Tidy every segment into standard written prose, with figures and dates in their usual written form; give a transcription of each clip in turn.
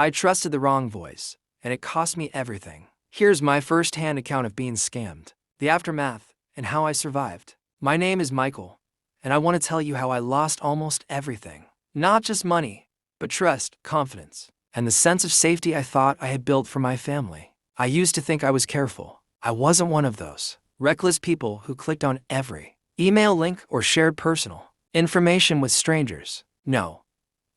I trusted the wrong voice, and it cost me everything. Here's my first-hand account of being scammed, the aftermath, and how I survived. My name is Michael, and I want to tell you how I lost almost everything. Not just money, but trust, confidence, and the sense of safety I thought I had built for my family. I used to think I was careful. I wasn't one of those reckless people who clicked on every email link or shared personal information with strangers. No,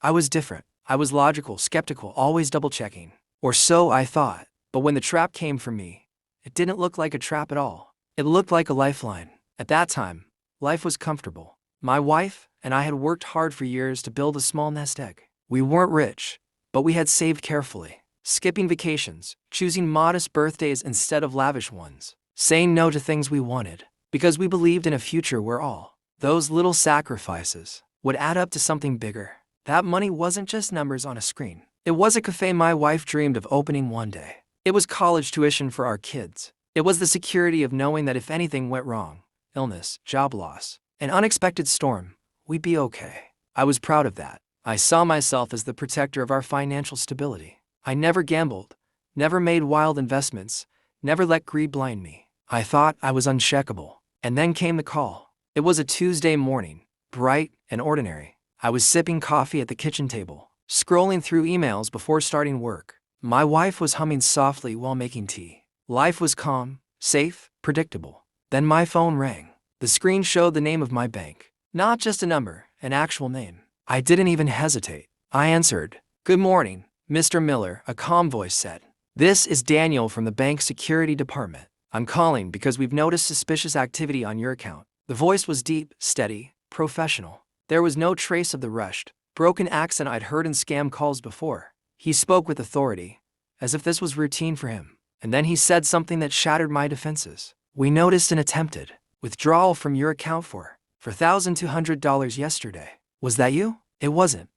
I was different. I was logical, skeptical, always double-checking. Or so I thought. But when the trap came for me, it didn't look like a trap at all. It looked like a lifeline. At that time, life was comfortable. My wife and I had worked hard for years to build a small nest egg. We weren't rich, but we had saved carefully, skipping vacations, choosing modest birthdays instead of lavish ones, saying no to things we wanted, because we believed in a future where all those little sacrifices would add up to something bigger. That money wasn't just numbers on a screen. It was a cafe my wife dreamed of opening one day. It was college tuition for our kids. It was the security of knowing that if anything went wrong, illness, job loss, an unexpected storm, we'd be okay. I was proud of that. I saw myself as the protector of our financial stability. I never gambled, never made wild investments, never let greed blind me. I thought I was uncheckable. And then came the call. It was a Tuesday morning, bright and ordinary. I was sipping coffee at the kitchen table, scrolling through emails before starting work. My wife was humming softly while making tea. Life was calm, safe, predictable. Then my phone rang. The screen showed the name of my bank. Not just a number, an actual name. I didn't even hesitate. I answered. "Good morning, Mr. Miller," a calm voice said. "This is Daniel from the bank security department. I'm calling because we've noticed suspicious activity on your account." The voice was deep, steady, professional. There was no trace of the rushed, broken accent I'd heard in scam calls before. He spoke with authority, as if this was routine for him. And then he said something that shattered my defenses. "We noticed an attempted withdrawal from your account for $1,200 yesterday. Was that you?" It wasn't.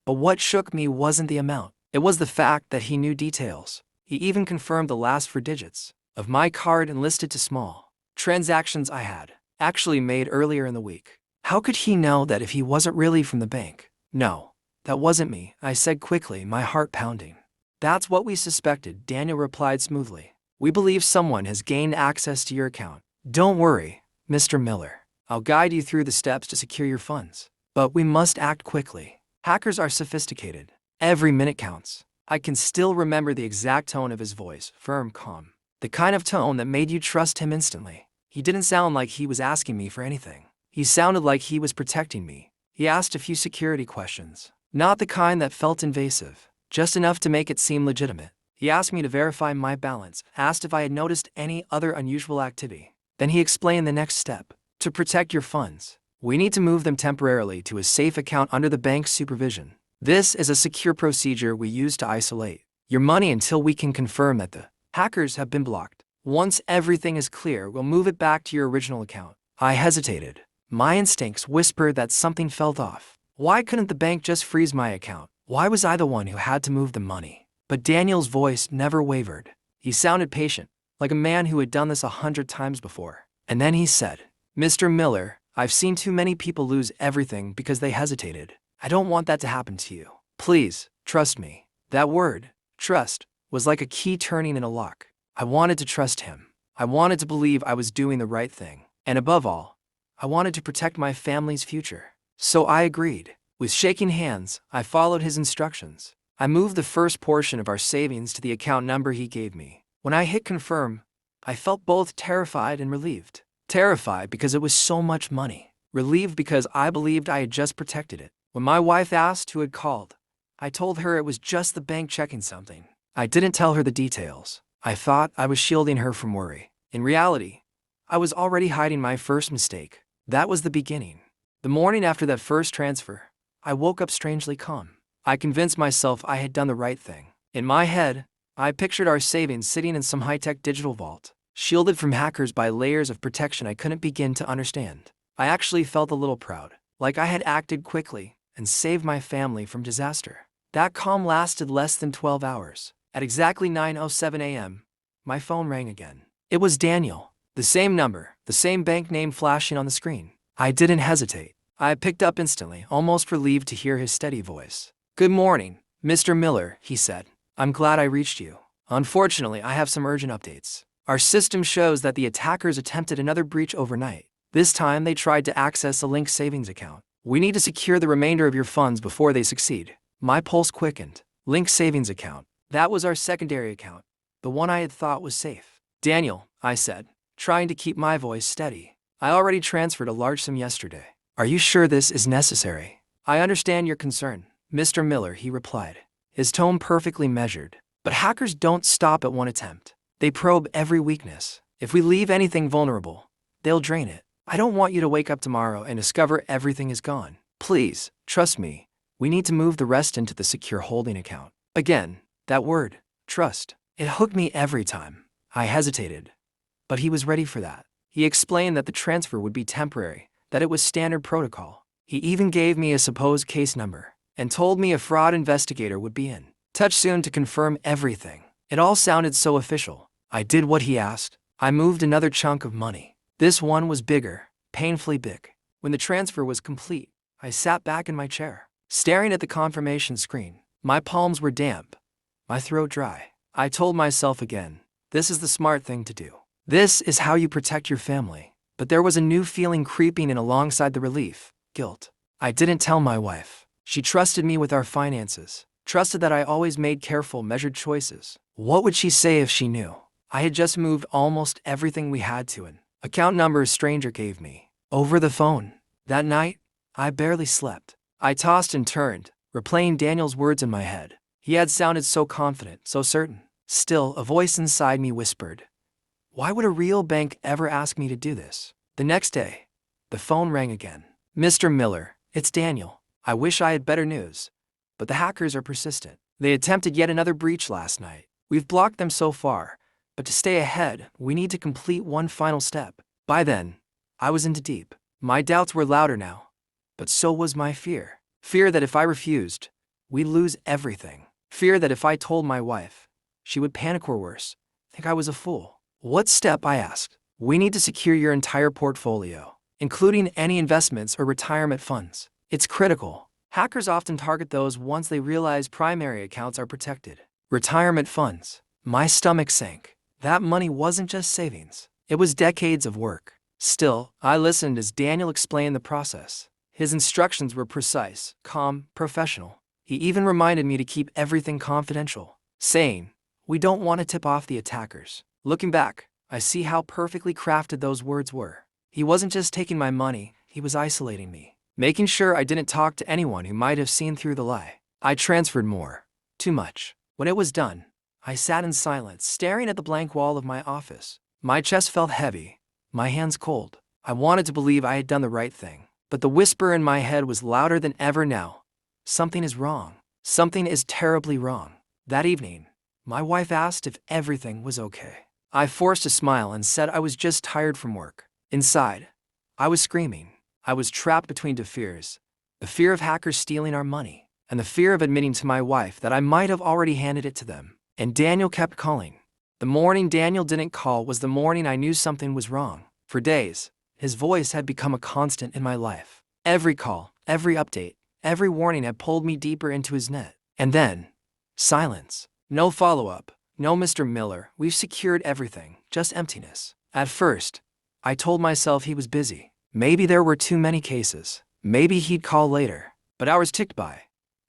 But what shook me wasn't the amount. It was the fact that he knew details. He even confirmed the last four digits of my card and listed to small transactions I had actually made earlier in the week. How could he know that if he wasn't really from the bank? "No, that wasn't me," I said quickly, my heart pounding. "That's what we suspected," Daniel replied smoothly. "We believe someone has gained access to your account. Don't worry, Mr. Miller. I'll guide you through the steps to secure your funds. But we must act quickly. Hackers are sophisticated. Every minute counts." I can still remember the exact tone of his voice, firm, calm. The kind of tone that made you trust him instantly. He didn't sound like he was asking me for anything. He sounded like he was protecting me. He asked a few security questions. Not the kind that felt invasive, just enough to make it seem legitimate. He asked me to verify my balance, asked if I had noticed any other unusual activity. Then he explained the next step. "To protect your funds, we need to move them temporarily to a safe account under the bank's supervision. This is a secure procedure we use to isolate your money until we can confirm that the hackers have been blocked. Once everything is clear, we'll move it back to your original account." I hesitated. My instincts whispered that something felt off. Why couldn't the bank just freeze my account? Why was I the one who had to move the money? But Daniel's voice never wavered. He sounded patient, like a man who had done this 100 times before. And then he said, "Mr. Miller, I've seen too many people lose everything because they hesitated. I don't want that to happen to you. Please, trust me." That word, trust, was like a key turning in a lock. I wanted to trust him. I wanted to believe I was doing the right thing. And above all, I wanted to protect my family's future. So I agreed. With shaking hands, I followed his instructions. I moved the first portion of our savings to the account number he gave me. When I hit confirm, I felt both terrified and relieved. Terrified because it was so much money. Relieved because I believed I had just protected it. When my wife asked who had called, I told her it was just the bank checking something. I didn't tell her the details. I thought I was shielding her from worry. In reality, I was already hiding my first mistake. That was the beginning. The morning after that first transfer, I woke up strangely calm. I convinced myself I had done the right thing. In my head, I pictured our savings sitting in some high-tech digital vault, shielded from hackers by layers of protection I couldn't begin to understand. I actually felt a little proud, like I had acted quickly and saved my family from disaster. That calm lasted less than 12 hours. At exactly 9:07 a.m., my phone rang again. It was Daniel. The same number, the same bank name flashing on the screen. I didn't hesitate. I picked up instantly, almost relieved to hear his steady voice. "Good morning, Mr. Miller," he said. I'm glad I reached you. Unfortunately, I have some urgent updates. Our system shows that the attackers attempted another breach overnight. This time, they tried to access a Link savings account. We need to secure the remainder of your funds before they succeed. My pulse quickened. Link savings account. That was our secondary account, the one I had thought was safe. Daniel, I said, trying to keep my voice steady. I already transferred a large sum yesterday. Are you sure this is necessary? I understand your concern, Mr. Miller, he replied, his tone perfectly measured. But hackers don't stop at one attempt. They probe every weakness. If we leave anything vulnerable, they'll drain it. I don't want you to wake up tomorrow and discover everything is gone. Please, trust me. We need to move the rest into the secure holding account. Again, that word, trust. It hooked me every time. I hesitated. But he was ready for that. He explained that the transfer would be temporary, that it was standard protocol. He even gave me a supposed case number and told me a fraud investigator would be in touch soon to confirm everything. It all sounded so official. I did what he asked. I moved another chunk of money. This one was bigger, painfully big. When the transfer was complete, I sat back in my chair, staring at the confirmation screen. My palms were damp, my throat dry. I told myself again, this is the smart thing to do. This is how you protect your family. But there was a new feeling creeping in alongside the relief, guilt. I didn't tell my wife. She trusted me with our finances, trusted that I always made careful, measured choices. What would she say if she knew? I had just moved almost everything we had to an account number a stranger gave me, over the phone. That night, I barely slept. I tossed and turned, replaying Daniel's words in my head. He had sounded so confident, so certain. Still, a voice inside me whispered, why would a real bank ever ask me to do this? The next day, the phone rang again. Mr. Miller, it's Daniel. I wish I had better news. But the hackers are persistent. They attempted yet another breach last night. We've blocked them so far, but to stay ahead, we need to complete one final step. By then, I was into deep. My doubts were louder now, but so was my fear. Fear that if I refused, we'd lose everything. Fear that if I told my wife, she would panic or worse, think I was a fool. What step? I asked. We need to secure your entire portfolio, including any investments or retirement funds. It's critical. Hackers often target those once they realize primary accounts are protected. Retirement funds. My stomach sank. That money wasn't just savings. It was decades of work. Still, I listened as Daniel explained the process. His instructions were precise, calm, professional. He even reminded me to keep everything confidential, saying, we don't want to tip off the attackers. Looking back, I see how perfectly crafted those words were. He wasn't just taking my money, he was isolating me, making sure I didn't talk to anyone who might have seen through the lie. I transferred more. Too much. When it was done, I sat in silence, staring at the blank wall of my office. My chest felt heavy, my hands cold. I wanted to believe I had done the right thing, but the whisper in my head was louder than ever now. Something is wrong. Something is terribly wrong. That evening, my wife asked if everything was okay. I forced a smile and said I was just tired from work. Inside, I was screaming. I was trapped between two fears. The fear of hackers stealing our money, and the fear of admitting to my wife that I might have already handed it to them. And Daniel kept calling. The morning Daniel didn't call was the morning I knew something was wrong. For days, his voice had become a constant in my life. Every call, every update, every warning had pulled me deeper into his net. And then, silence. No follow-up. No, Mr. Miller, we've secured everything, just emptiness. At first, I told myself he was busy. Maybe there were too many cases. Maybe he'd call later. But hours ticked by,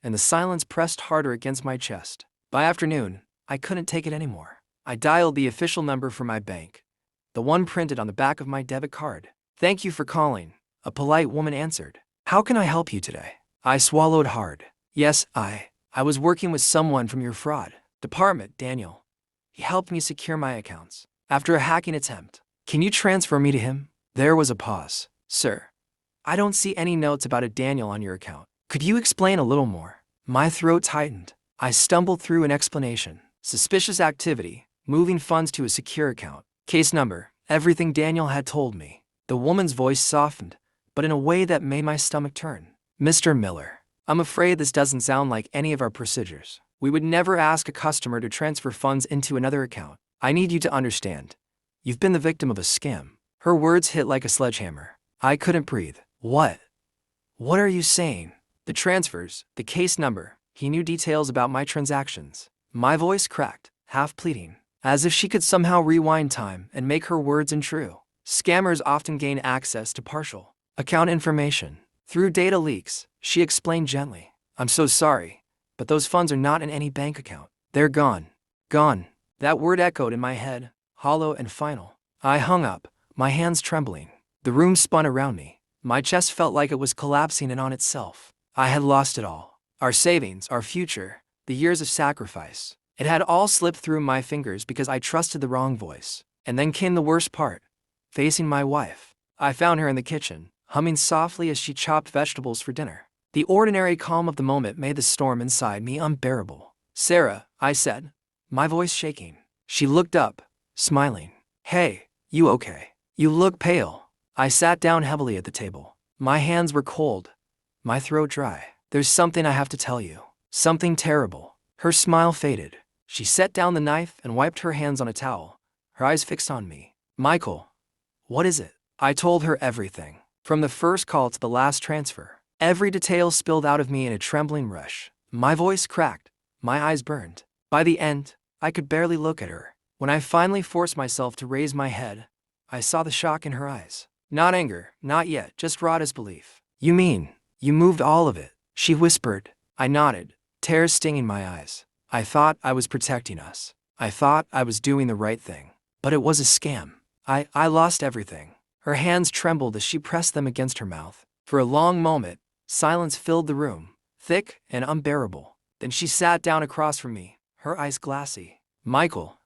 and the silence pressed harder against my chest. By afternoon, I couldn't take it anymore. I dialed the official number for my bank, the one printed on the back of my debit card. Thank you for calling, a polite woman answered. How can I help you today? I swallowed hard. Yes, I was working with someone from your fraud department, Daniel. He helped me secure my accounts after a hacking attempt. Can you transfer me to him? There was a pause. Sir, I don't see any notes about a Daniel on your account. Could you explain a little more? My throat tightened. I stumbled through an explanation. Suspicious activity, moving funds to a secure account. Case number, everything Daniel had told me. The woman's voice softened, but in a way that made my stomach turn. Mr. Miller, I'm afraid this doesn't sound like any of our procedures. We would never ask a customer to transfer funds into another account. I need you to understand. You've been the victim of a scam. Her words hit like a sledgehammer. I couldn't breathe. What? What are you saying? The transfers, the case number. He knew details about my transactions. My voice cracked, half pleading, as if she could somehow rewind time and make her words untrue. Scammers often gain access to partial account information through data leaks, she explained gently. I'm so sorry, but those funds are not in any bank account. They're gone. Gone. That word echoed in my head, hollow and final. I hung up, my hands trembling. The room spun around me. My chest felt like it was collapsing in on itself. I had lost it all. Our savings, our future, the years of sacrifice. It had all slipped through my fingers because I trusted the wrong voice. And then came the worst part. Facing my wife. I found her in the kitchen, humming softly as she chopped vegetables for dinner. The ordinary calm of the moment made the storm inside me unbearable. Sarah, I said, my voice shaking. She looked up, smiling. Hey, you okay? You look pale. I sat down heavily at the table. My hands were cold, my throat dry. There's something I have to tell you. Something terrible. Her smile faded. She set down the knife and wiped her hands on a towel, her eyes fixed on me. Michael, what is it? I told her everything. From the first call to the last transfer. Every detail spilled out of me in a trembling rush. My voice cracked. My eyes burned. By the end, I could barely look at her. When I finally forced myself to raise my head, I saw the shock in her eyes. Not anger, not yet, just raw disbelief. You mean, you moved all of it? She whispered. I nodded, tears stinging my eyes. I thought I was protecting us. I thought I was doing the right thing. But it was a scam. I lost everything. Her hands trembled as she pressed them against her mouth. For a long moment, silence filled the room, thick and unbearable. Then she sat down across from me, her eyes glassy. Michael,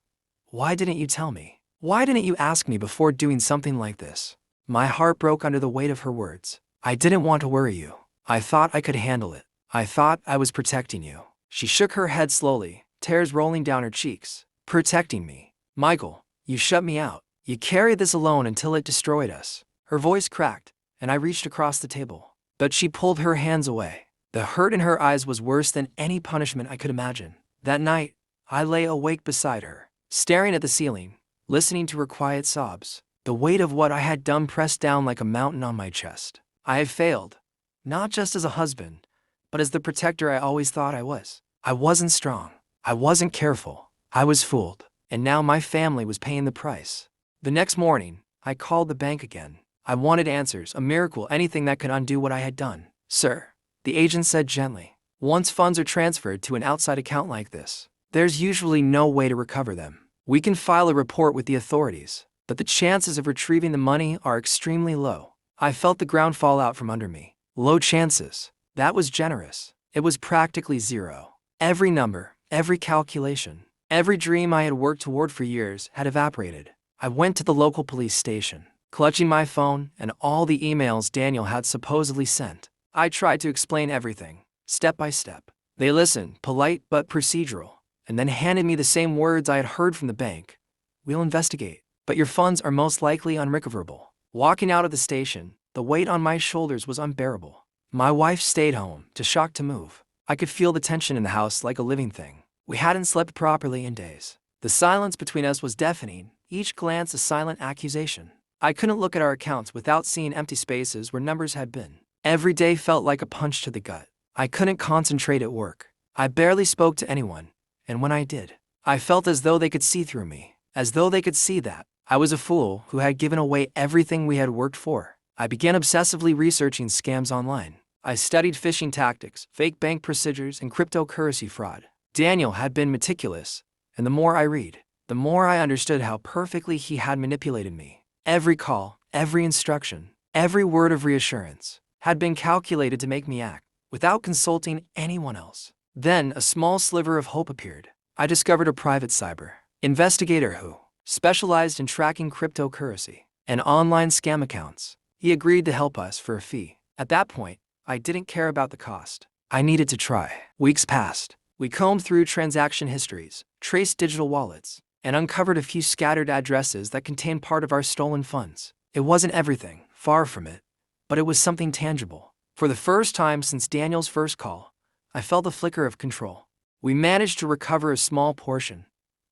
why didn't you tell me? Why didn't you ask me before doing something like this? My heart broke under the weight of her words. I didn't want to worry you. I thought I could handle it. I thought I was protecting you. She shook her head slowly, tears rolling down her cheeks. Protecting me. Michael, you shut me out. You carried this alone until it destroyed us. Her voice cracked, and I reached across the table. But she pulled her hands away. The hurt in her eyes was worse than any punishment I could imagine. That night, I lay awake beside her, staring at the ceiling, listening to her quiet sobs. The weight of what I had done pressed down like a mountain on my chest. I had failed, not just as a husband, but as the protector I always thought I was. I wasn't strong. I wasn't careful. I was fooled. And now my family was paying the price. The next morning, I called the bank again. I wanted answers, a miracle, anything that could undo what I had done. Sir, the agent said gently, once funds are transferred to an outside account like this, there's usually no way to recover them. We can file a report with the authorities, but the chances of retrieving the money are extremely low. I felt the ground fall out from under me. Low chances. That was generous. It was practically zero. Every number, every calculation, every dream I had worked toward for years had evaporated. I went to the local police station, clutching my phone and all the emails Daniel had supposedly sent. I tried to explain everything, step by step. They listened, polite but procedural, and then handed me the same words I had heard from the bank. We'll investigate, but your funds are most likely unrecoverable. Walking out of the station, the weight on my shoulders was unbearable. My wife stayed home, too shocked to move. I could feel the tension in the house like a living thing. We hadn't slept properly in days. The silence between us was deafening, each glance a silent accusation. I couldn't look at our accounts without seeing empty spaces where numbers had been. Every day felt like a punch to the gut. I couldn't concentrate at work. I barely spoke to anyone, and when I did, I felt as though they could see through me, as though they could see that I was a fool who had given away everything we had worked for. I began obsessively researching scams online. I studied phishing tactics, fake bank procedures, and cryptocurrency fraud. Daniel had been meticulous, and the more I read, the more I understood how perfectly he had manipulated me. Every call, every instruction, every word of reassurance had been calculated to make me act without consulting anyone else. Then a small sliver of hope appeared. I discovered a private cyber investigator who specialized in tracking cryptocurrency and online scam accounts. He agreed to help us for a fee. At that point, I didn't care about the cost. I needed to try. Weeks passed. We combed through transaction histories, traced digital wallets, and uncovered a few scattered addresses that contained part of our stolen funds. It wasn't everything, far from it, but it was something tangible. For the first time since Daniel's first call, I felt a flicker of control. We managed to recover a small portion.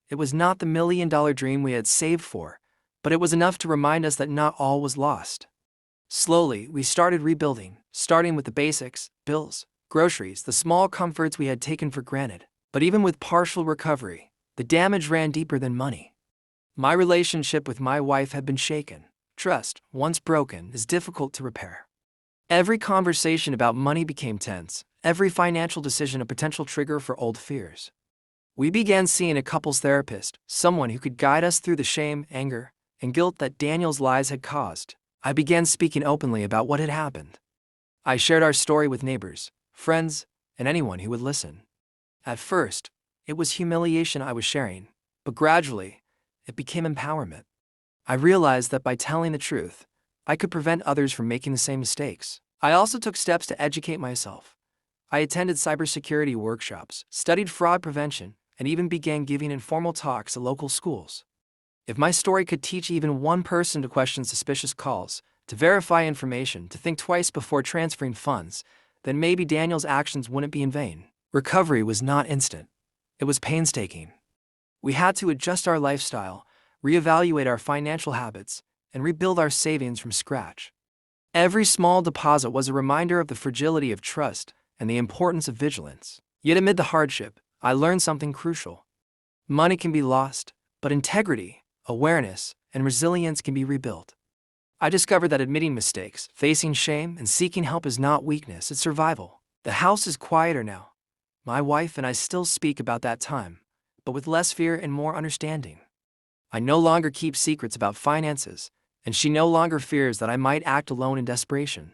It was not the million-dollar dream we had saved for, but it was enough to remind us that not all was lost. Slowly, we started rebuilding, starting with the basics, bills, groceries, the small comforts we had taken for granted. But even with partial recovery, the damage ran deeper than money. My relationship with my wife had been shaken. Trust, once broken, is difficult to repair. Every conversation about money became tense, every financial decision a potential trigger for old fears. We began seeing a couples therapist, someone who could guide us through the shame, anger, and guilt that Daniel's lies had caused. I began speaking openly about what had happened. I shared our story with neighbors, friends, and anyone who would listen. At first, it was humiliation I was sharing, but gradually, it became empowerment. I realized that by telling the truth, I could prevent others from making the same mistakes. I also took steps to educate myself. I attended cybersecurity workshops, studied fraud prevention, and even began giving informal talks at local schools. If my story could teach even one person to question suspicious calls, to verify information, to think twice before transferring funds, then maybe Daniel's actions wouldn't be in vain. Recovery was not instant. It was painstaking. We had to adjust our lifestyle, reevaluate our financial habits, and rebuild our savings from scratch. Every small deposit was a reminder of the fragility of trust and the importance of vigilance. Yet amid the hardship, I learned something crucial. Money can be lost, but integrity, awareness, and resilience can be rebuilt. I discovered that admitting mistakes, facing shame, and seeking help is not weakness, it's survival. The house is quieter now. My wife and I still speak about that time, but with less fear and more understanding. I no longer keep secrets about finances, and she no longer fears that I might act alone in desperation.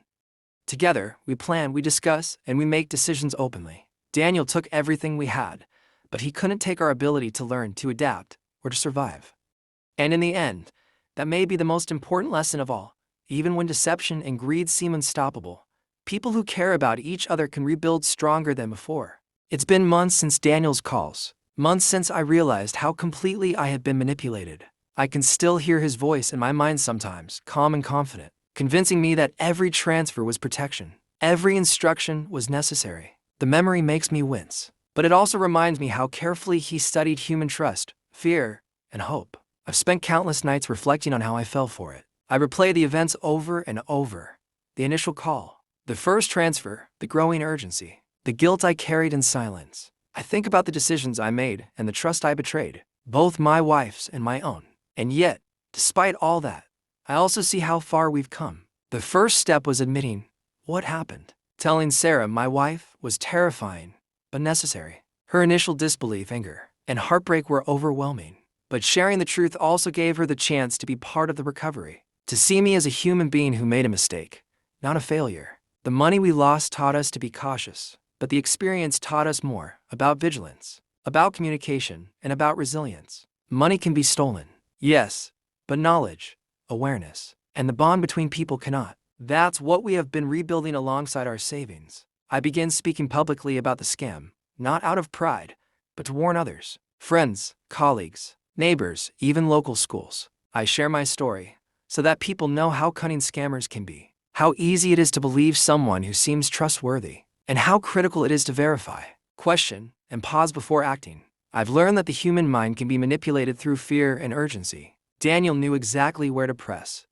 Together, we plan, we discuss, and we make decisions openly. Daniel took everything we had, but he couldn't take our ability to learn, to adapt, or to survive. And in the end, that may be the most important lesson of all. Even when deception and greed seem unstoppable, people who care about each other can rebuild stronger than before. It's been months since Daniel's calls, months since I realized how completely I had been manipulated. I can still hear his voice in my mind sometimes, calm and confident, convincing me that every transfer was protection, every instruction was necessary. The memory makes me wince, but it also reminds me how carefully he studied human trust, fear, and hope. I've spent countless nights reflecting on how I fell for it. I replay the events over and over. The initial call, the first transfer, the growing urgency, the guilt I carried in silence. I think about the decisions I made and the trust I betrayed, both my wife's and my own. And yet, despite all that, I also see how far we've come. The first step was admitting what happened. Telling Sarah, my wife, was terrifying, but necessary. Her initial disbelief, anger, and heartbreak were overwhelming. But sharing the truth also gave her the chance to be part of the recovery, to see me as a human being who made a mistake, not a failure. The money we lost taught us to be cautious, but the experience taught us more about vigilance, about communication, and about resilience. Money can be stolen, yes, but knowledge, awareness, and the bond between people cannot. That's what we have been rebuilding alongside our savings. I began speaking publicly about the scam, not out of pride, but to warn others, friends, colleagues, neighbors, even local schools. I share my story so that people know how cunning scammers can be, how easy it is to believe someone who seems trustworthy, and how critical it is to verify, question, and pause before acting. I've learned that the human mind can be manipulated through fear and urgency. Daniel knew exactly where to press,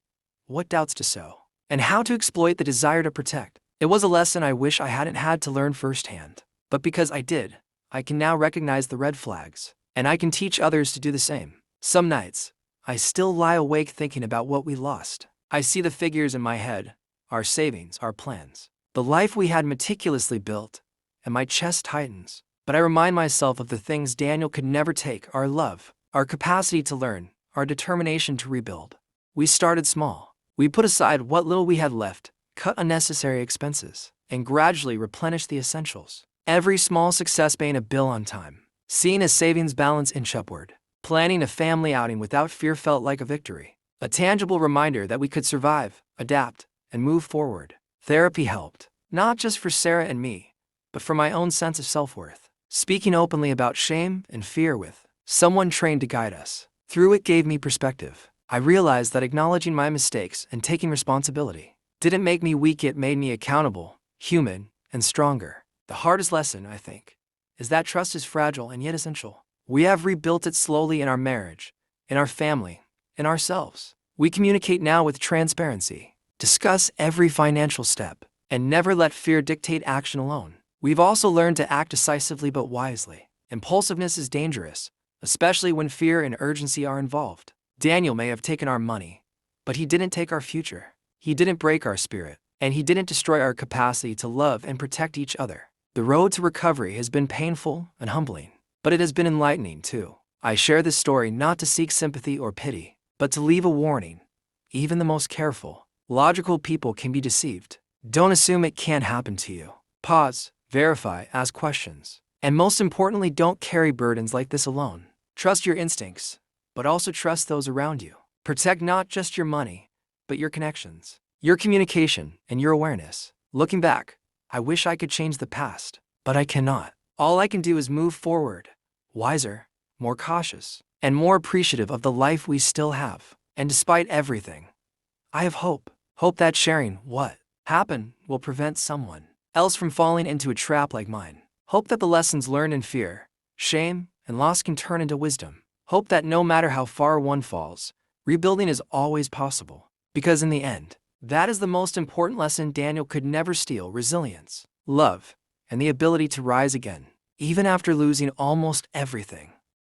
what doubts to sow, and how to exploit the desire to protect. It was a lesson I wish I hadn't had to learn firsthand, but because I did, I can now recognize the red flags, and I can teach others to do the same. Some nights, I still lie awake thinking about what we lost. I see the figures in my head, our savings, our plans, the life we had meticulously built, and my chest tightens. But I remind myself of the things Daniel could never take: our love, our capacity to learn, our determination to rebuild. We started small. We put aside what little we had left, cut unnecessary expenses, and gradually replenished the essentials. Every small success, paying a bill on time, seeing a savings balance inch upward, planning a family outing without fear felt like a victory. A tangible reminder that we could survive, adapt, and move forward. Therapy helped, not just for Sarah and me, but for my own sense of self-worth. Speaking openly about shame and fear with someone trained to guide us through it gave me perspective. I realized that acknowledging my mistakes and taking responsibility didn't make me weak, it made me accountable, human, and stronger. The hardest lesson, I think, is that trust is fragile and yet essential. We have rebuilt it slowly in our marriage, in our family, in ourselves. We communicate now with transparency, discuss every financial step, and never let fear dictate action alone. We've also learned to act decisively but wisely. Impulsiveness is dangerous, especially when fear and urgency are involved. Daniel may have taken our money, but he didn't take our future. He didn't break our spirit, and he didn't destroy our capacity to love and protect each other. The road to recovery has been painful and humbling, but it has been enlightening too. I share this story not to seek sympathy or pity, but to leave a warning. Even the most careful, logical people can be deceived. Don't assume it can't happen to you. Pause, verify, ask questions. And most importantly, don't carry burdens like this alone. Trust your instincts, but also trust those around you. Protect not just your money, but your connections, your communication, and your awareness. Looking back, I wish I could change the past, but I cannot. All I can do is move forward, wiser, more cautious, and more appreciative of the life we still have. And despite everything, I have hope. Hope that sharing what happened will prevent someone else from falling into a trap like mine. Hope that the lessons learned in fear, shame, and loss can turn into wisdom. Hope that no matter how far one falls, rebuilding is always possible. Because in the end, that is the most important lesson Daniel could never steal: resilience, love, and the ability to rise again, even after losing almost everything.